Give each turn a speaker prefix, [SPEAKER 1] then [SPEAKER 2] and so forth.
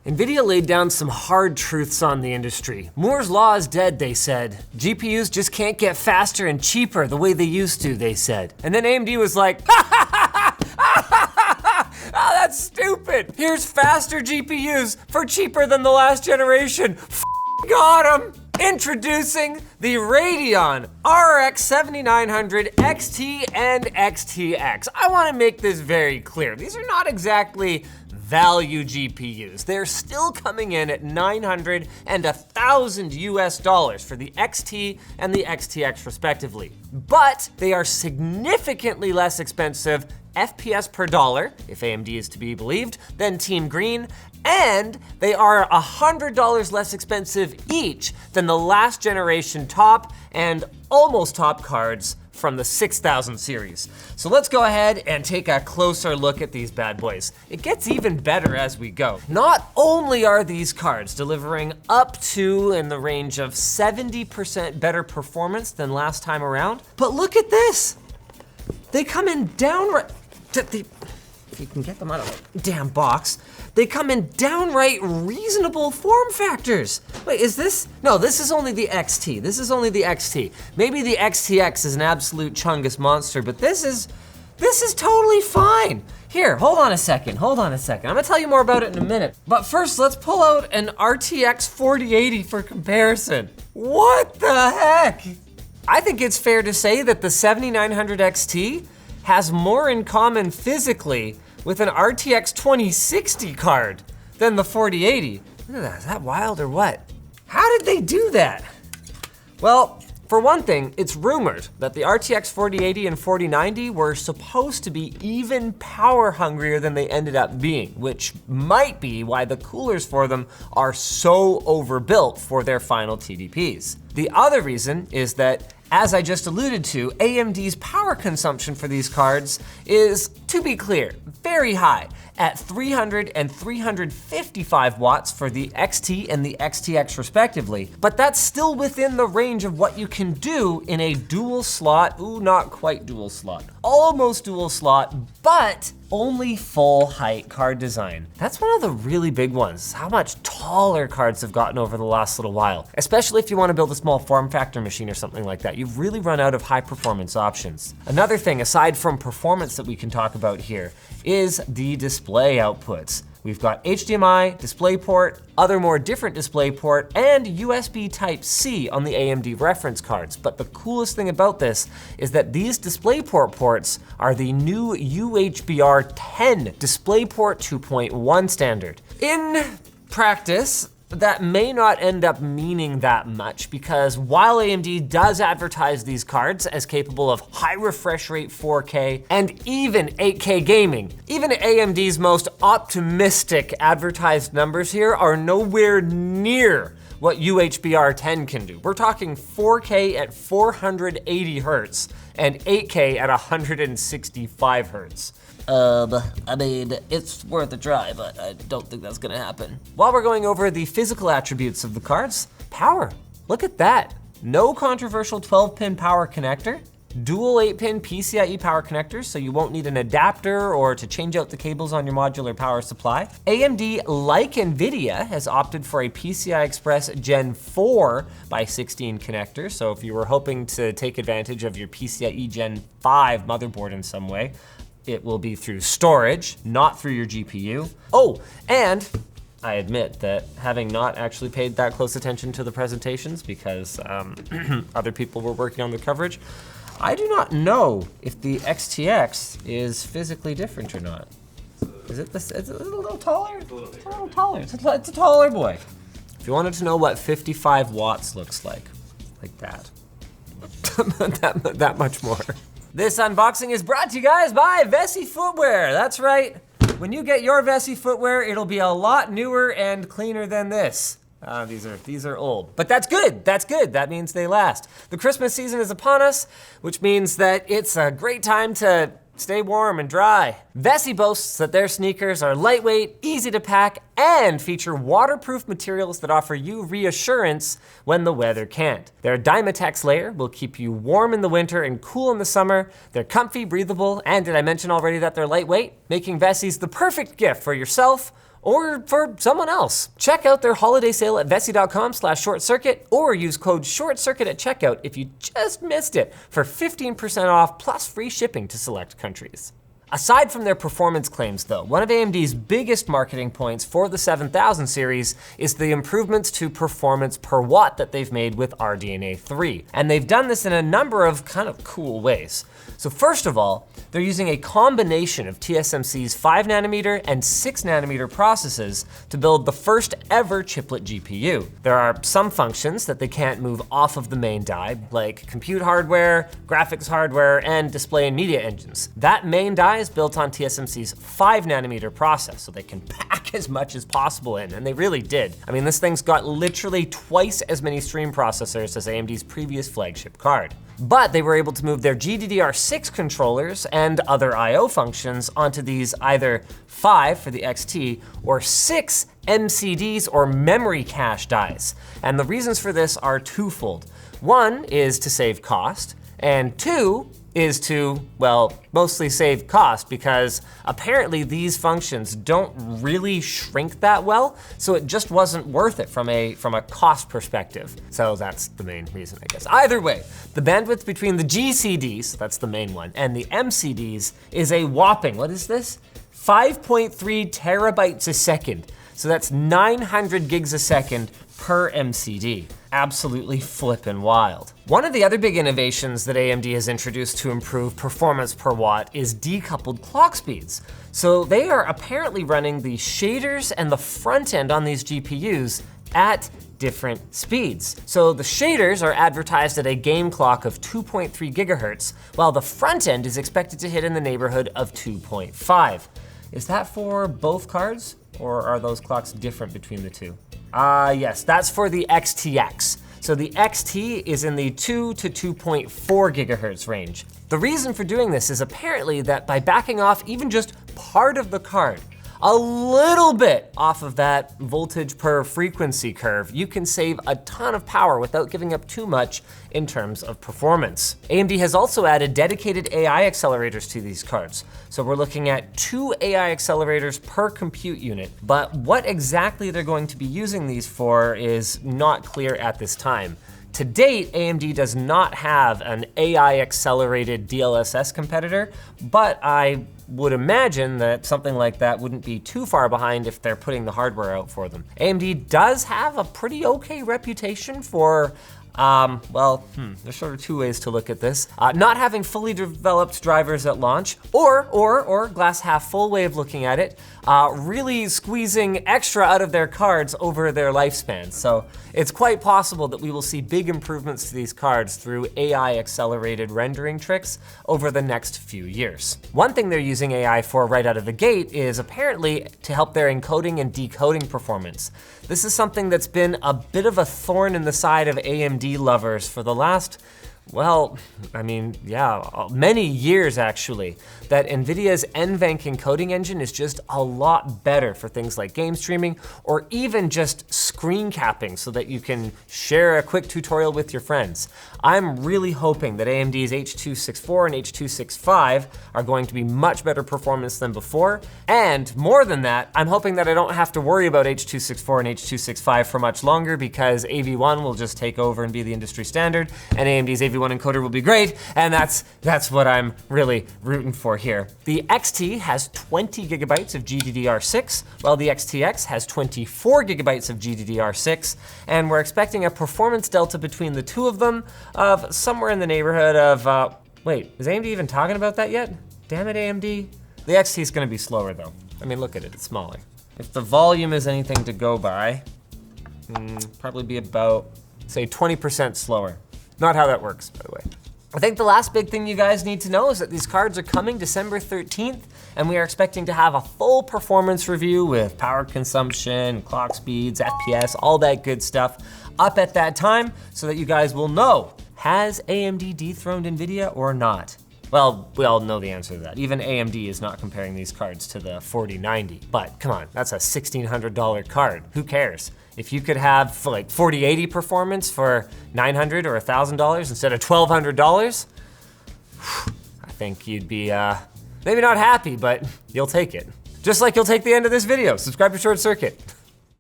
[SPEAKER 1] Nvidia laid down some hard truths on the industry. Moore's law is dead, they said. GPUs just can't get faster and cheaper the way they used to, they said. And then AMD was like, oh, that's stupid. Here's faster GPUs for cheaper than the last generation. Got 'em. Introducing the Radeon RX 7900 XT and XTX. I want to make this very clear. These are not exactly value GPUs. They're still coming in at $900 and $1,000 US for the XT and the XTX respectively. But they are significantly less expensive FPS per dollar, if AMD is to be believed, than Team Green, and they are $100 less expensive each than the last generation top and almost top cards from the 6000 series. So let's go ahead and take a closer look at these bad boys. It gets even better as we go. Not only are these cards delivering up to in the range of 70% better performance than last time around, but look at this. They come in downright, if you can get them out of the damn box, they come in downright reasonable form factors. Wait, is this? No, this is only the XT. This is only the XT. Maybe the XTX is an absolute chungus monster, but this is totally fine. Here, hold on a second. I'm gonna tell you more about it in a minute. But first, let's pull out an RTX 4080 for comparison. What the heck? I think it's fair to say that the 7900 XT has more in common physically with an RTX 2060 card than the 4080. Look at that, is that wild or what? How did they do that? Well, for one thing, it's rumored that the RTX 4080 and 4090 were supposed to be even power hungrier than they ended up being, which might be why the coolers for them are so overbuilt for their final TDPs. The other reason is that, as I just alluded to, AMD's power consumption for these cards is, to be clear, very high at 300 and 355 watts for the XT and the XTX respectively, but that's still within the range of what you can do in a dual slot, ooh, not quite dual slot, almost dual slot, but only full height card design. That's one of the really big ones, how much taller cards have gotten over the last little while, especially if you want to build a small form factor machine or something like that. You've really run out of high performance options. Another thing, aside from performance that we can talk about here, is the display outputs. We've got HDMI, DisplayPort, other more different DisplayPort, and USB Type-C on the AMD reference cards. But the coolest thing about this is that these DisplayPort ports are the new UHBR 10 DisplayPort 2.1 standard. In practice, that may not end up meaning that much because while AMD does advertise these cards as capable of high refresh rate 4K and even 8K gaming, even AMD's most optimistic advertised numbers here are nowhere near what UHBR 10 can do. We're talking 4K at 480 hertz and 8K at 165 hertz. I mean, it's worth a try, but I don't think that's gonna happen. While we're going over the physical attributes of the cards, power. Look at that. No controversial 12-pin power connector, dual 8-pin PCIe power connectors, so you won't need an adapter or to change out the cables on your modular power supply. AMD, like Nvidia, has opted for a PCI Express Gen 4 by 16 connector, so if you were hoping to take advantage of your PCIe Gen 5 motherboard in some way, it will be through storage, not through your GPU. Oh, and I admit that having not actually paid that close attention to the presentations because other people were working on the coverage, I do not know if the XTX is physically different or not. Is it this? Is it a little taller? It's a little taller. It's a taller boy. If you wanted to know what 55 watts looks like that. that much more. This unboxing is brought to you guys by Vessi Footwear. That's right. When you get your Vessi footwear, it'll be a lot newer and cleaner than this. These are old, but that's good. That's good. That means they last. The Christmas season is upon us, which means that it's a great time to stay warm and dry. Vessi boasts that their sneakers are lightweight, easy to pack, and feature waterproof materials that offer you reassurance when the weather can't. Their Dymatex layer will keep you warm in the winter and cool in the summer. They're comfy, breathable, and did I mention already that they're lightweight? Making Vessis the perfect gift for yourself or for someone else. Check out their holiday sale at Vessi.com/ShortCircuit or use code ShortCircuit at checkout if you just missed it for 15% off plus free shipping to select countries. Aside from their performance claims though, one of AMD's biggest marketing points for the 7000 series is the improvements to performance per watt that they've made with RDNA 3. And they've done this in a number of kind of cool ways. So first of all, they're using a combination of TSMC's 5nm and 6nm processes to build the first ever chiplet GPU. There are some functions that they can't move off of the main die, like compute hardware, graphics hardware, and display and media engines. That main die is built on TSMC's 5nm process, so they can pack as much as possible in, and they really did. I mean, this thing's got literally twice as many stream processors as AMD's previous flagship card. But they were able to move their GDDR6 controllers and other I/O functions onto these either 5 for the XT or 6 MCDs or memory cache dies. And the reasons for this are twofold. One is to save cost, and two is to, well, mostly save cost because apparently these functions don't really shrink that well, so it just wasn't worth it from a cost perspective. So that's the main reason, I guess. Either way, the bandwidth between the GCDs, that's the main one, and the MCDs is a whopping, what is this? 5.3 terabytes a second. So that's 900 gigs a second per MCD. Absolutely flippin' wild. One of the other big innovations that AMD has introduced to improve performance per watt is decoupled clock speeds. So they are apparently running the shaders and the front end on these GPUs at different speeds. So the shaders are advertised at a game clock of 2.3 gigahertz, while the front end is expected to hit in the neighborhood of 2.5. Is that for both cards, or are those clocks different between the two? Yes, that's for the XTX. So the XT is in the 2 to 2.4 gigahertz range. The reason for doing this is apparently that by backing off even just part of the card, a little bit off of that voltage per frequency curve, you can save a ton of power without giving up too much in terms of performance. AMD has also added dedicated AI accelerators to these cards. So we're looking at 2 AI accelerators per compute unit, but what exactly they're going to be using these for is not clear at this time. To date, AMD does not have an AI accelerated DLSS competitor, but I would imagine that something like that wouldn't be too far behind if they're putting the hardware out for them. AMD does have a pretty okay reputation for there's sort of two ways to look at this. Not having fully developed drivers at launch, or glass half full way of looking at it, really squeezing extra out of their cards over their lifespan. So it's quite possible that we will see big improvements to these cards through AI accelerated rendering tricks over the next few years. One thing they're using AI for right out of the gate is apparently to help their encoding and decoding performance. This is something that's been a bit of a thorn in the side of AMD lovers for the last, many years actually, that Nvidia's NVENC encoding engine is just a lot better for things like game streaming or even just screen capping so that you can share a quick tutorial with your friends. I'm really hoping that AMD's H.264 and H.265 are going to be much better performance than before, and more than that, I'm hoping that I don't have to worry about H.264 and H.265 for much longer because AV1 will just take over and be the industry standard, and AMD's AV1 encoder will be great, and that's what I'm really rooting for here. The XT has 20 gigabytes of GDDR6, while the XTX has 24 gigabytes of GDDR6, and we're expecting a performance delta between the two of them of somewhere in the neighborhood of, wait, is AMD even talking about that yet? Damn it, AMD. The XT is gonna be slower though. I mean, look at it, it's smaller. If the volume is anything to go by, probably be about, say, 20% slower. Not how that works, by the way. I think the last big thing you guys need to know is that these cards are coming December 13th, and we are expecting to have a full performance review with power consumption, clock speeds, FPS, all that good stuff up at that time so that you guys will know, has AMD dethroned Nvidia or not? Well, we all know the answer to that. Even AMD is not comparing these cards to the 4090, but come on, that's a $1,600 card. Who cares? If you could have like 4080 performance for $900 or $1,000 instead of $1,200, I think you'd be maybe not happy, but you'll take it. Just like you'll take the end of this video. Subscribe to Short Circuit.